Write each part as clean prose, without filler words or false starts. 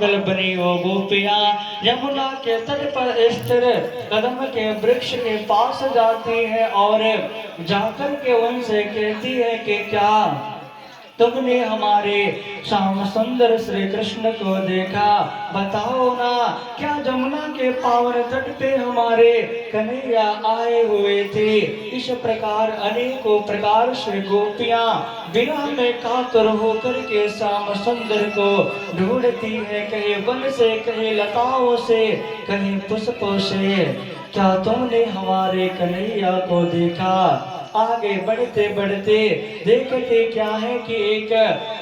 कल बनी वो गोपियां यमुना के तट पर स्थिर कदम के वृक्ष के पास जाती है और जाकर के उनसे कहती है कि क्या तुमने हमारे श्याम सुंदर श्री कृष्ण को देखा? बताओ ना, क्या जमुना के पावन तट पे हमारे कन्हैया आए हुए थे? इस प्रकार अनेकों प्रकार से गोपियां बिना में कातर होकर के श्याम सुंदर को ढूंढती है, कहीं वन से, कहीं लताओं से, कहीं पुष्पों से। क्या तुमने हमारे कन्हैया को देखा? आगे बढ़ते बढ़ते देखते क्या है कि एक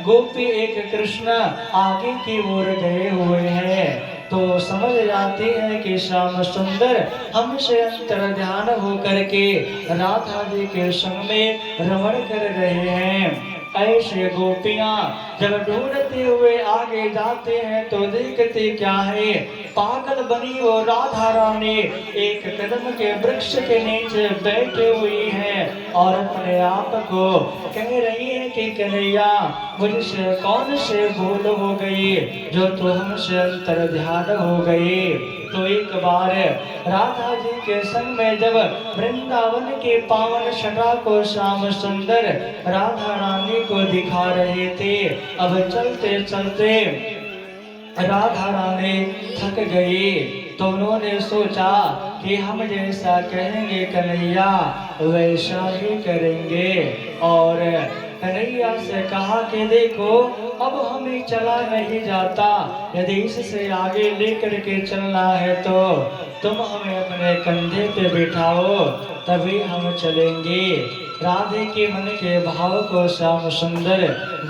गोपी, एक कृष्ण आगे की ओर गए हुए हैं। तो समझ जाते हैं कि श्याम सुंदर हमसे अंतर ध्यान होकर के राधा जी के संग में रमण कर रहे हैं। ऐसे गोपियां जब ढूंढते हुए आगे जाते हैं तो देखते क्या है, पागल बनी वो राधा रानी एक कदम के वृक्ष के नीचे बैठे हुई है और अपने आप को कह रही है कि कन्हैया, मुझसे कौन से भूल हो गई जो तू हमसे अंतर ध्यान हो गई। तो एक बार राधा जी के संग में जब वृंदावन के पावन छटा को श्याम सुंदर राधा रानी को दिखा रहे थे, अब चलते चलते राधा रानी थक गई तो उन्होंने सोचा कि हम जैसा कहेंगे कन्हैया वैसा ही करेंगे, और कन्हैया से कहा कि देखो अब हमें चला नहीं जाता, यदि इससे आगे लेकर के चलना है तो तुम हमें अपने कंधे पे बिठाओ तभी हम चलेंगे। राधे के मन के भाव को श्याम सुंदर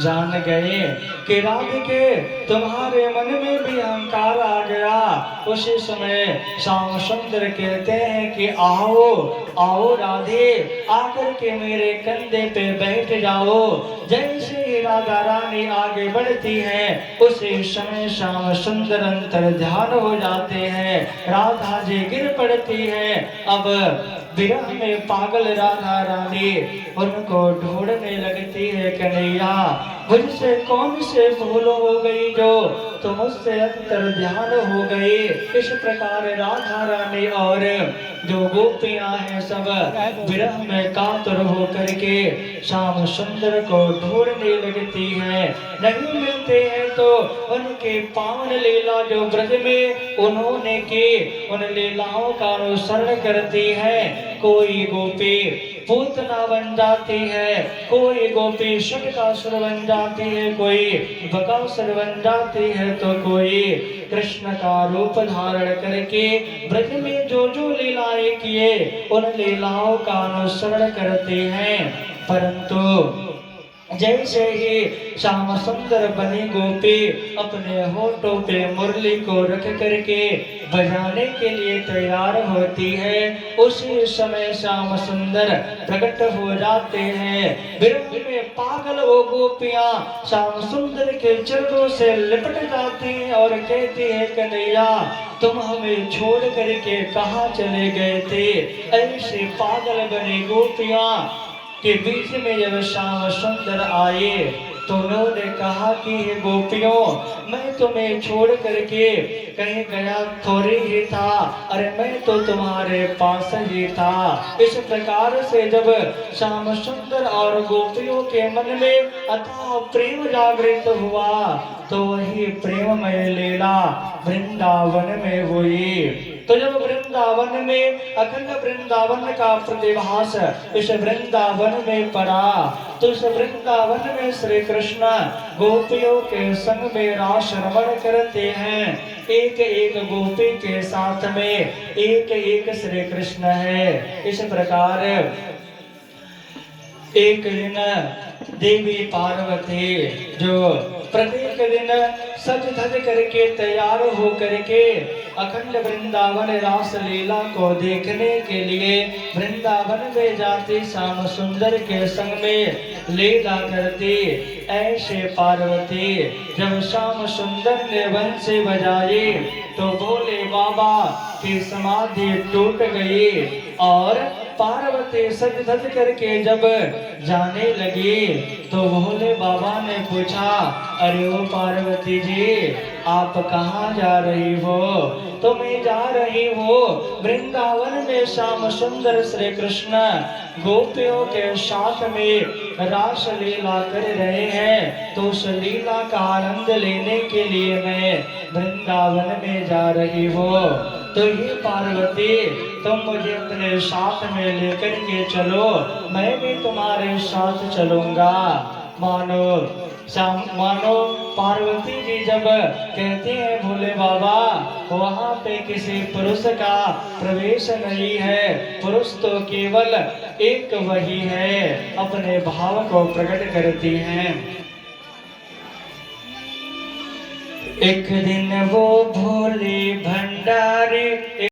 जान गए कि राधिके तुम्हारे मन में भी अहंकार आ गया। उसी समय श्याम सुंदर कहते हैं कि आओ आओ राधे, आकर के मेरे कंधे पे बैठ जाओ। जैसे ही राधा रानी आगे बढ़ती है उसी समय श्याम सुंदर अंतर ध्यान हो जाते हैं, राधा जी गिर पड़ती है। अब विरह में पागल राधा रानी उनको ढूंढने लगती है, कन्हैया मुझसे कौन से भूल हो गई जो तुम मुझसे अंतर ध्यान हो गई। इस प्रकार राधा रानी और जो गोपियां हैं सब विरह में कातर होकर के श्याम सुंदर को ढूंढने लगती है। नहीं मिलते हैं तो उनके पावन लीला जो ब्रज में उन्होंने की उन लीलाओं का अनुसरण करती है। कोई गोपी पूतना बन जाती है, कोई गोपी षटकासुर बन जाती है, कोई बकासुर बन जाती है, तो कोई कृष्ण का रूप धारण करके ब्रज में जो जो लीलाएं किए उन लीलाओं का अनुसरण करते हैं। परंतु जैसे ही श्याम सुंदर बनी गोपी अपने होठों पे मुरली को रख करके बजाने के लिए तैयार होती है, उसी समय श्याम सुंदर प्रकट हो जाते हैं। विरह में पागल वो गोपियां श्याम सुंदर के चरणों से लिपट जाती हैं और कहती है कन्हैया तुम हमें छोड़ करके कहाँ चले गए थे। ऐसे पागल बनी गोपियां के बीच में जब श्याम सुंदर आए तो उन्होंने कहा कि हे गोपियों, मैं तुम्हें छोड़ करके कहीं गया थोड़ी ही था, अरे मैं तो तुम्हारे पास ही था। इस प्रकार से जब श्याम सुंदर और गोपियों के मन में अथाह प्रेम जागृत हुआ तो वही प्रेममय लीला वृंदावन में हुई। तो जब वृंदावन में अखंड वृंदावन का प्रतिभास इस वृंदावन में पड़ा तो इस वृंदावन में श्री कृष्ण गोपियों के संग में रास रमण करते हैं। एक एक गोपी के साथ में एक एक श्री कृष्ण है। इस प्रकार एक दिन देवी पार्वती जो प्रत्येक दिन सज धज करके तैयार हो करके अखंड वृंदावन रास लीला को देखने के लिए वृंदावन में जाती श्याम सुंदर के संग में लीला करती। ऐसे पार्वती जब श्याम सुंदर ने बंसी बजाई तो भोले बाबा की समाधि टूट गई और पार्वती सज धज करके जब जाने लगी तो भोले बाबा ने पूछा, अरे ओ पार्वती जी, आप कहाँ जा रही हो? तो मैं जा रही हूँ वृंदावन में श्याम सुंदर श्री कृष्ण गोपियों के साथ में रास लीला कर रहे हैं, तो उस लीला का आनंद लेने के लिए मैं वृंदावन में जा रही हूँ। तो ये पार्वती, तुम मुझे अपने साथ में लेकर के चलो, मैं भी तुम्हारे साथ चलूंगा। मानो पार्वती जी जब कहती हैं भोले बाबा, वहाँ पे किसी पुरुष का प्रवेश नहीं है, पुरुष तो केवल एक वही है, अपने भाव को प्रकट करती हैं। एक दिन वो भोले भंडारी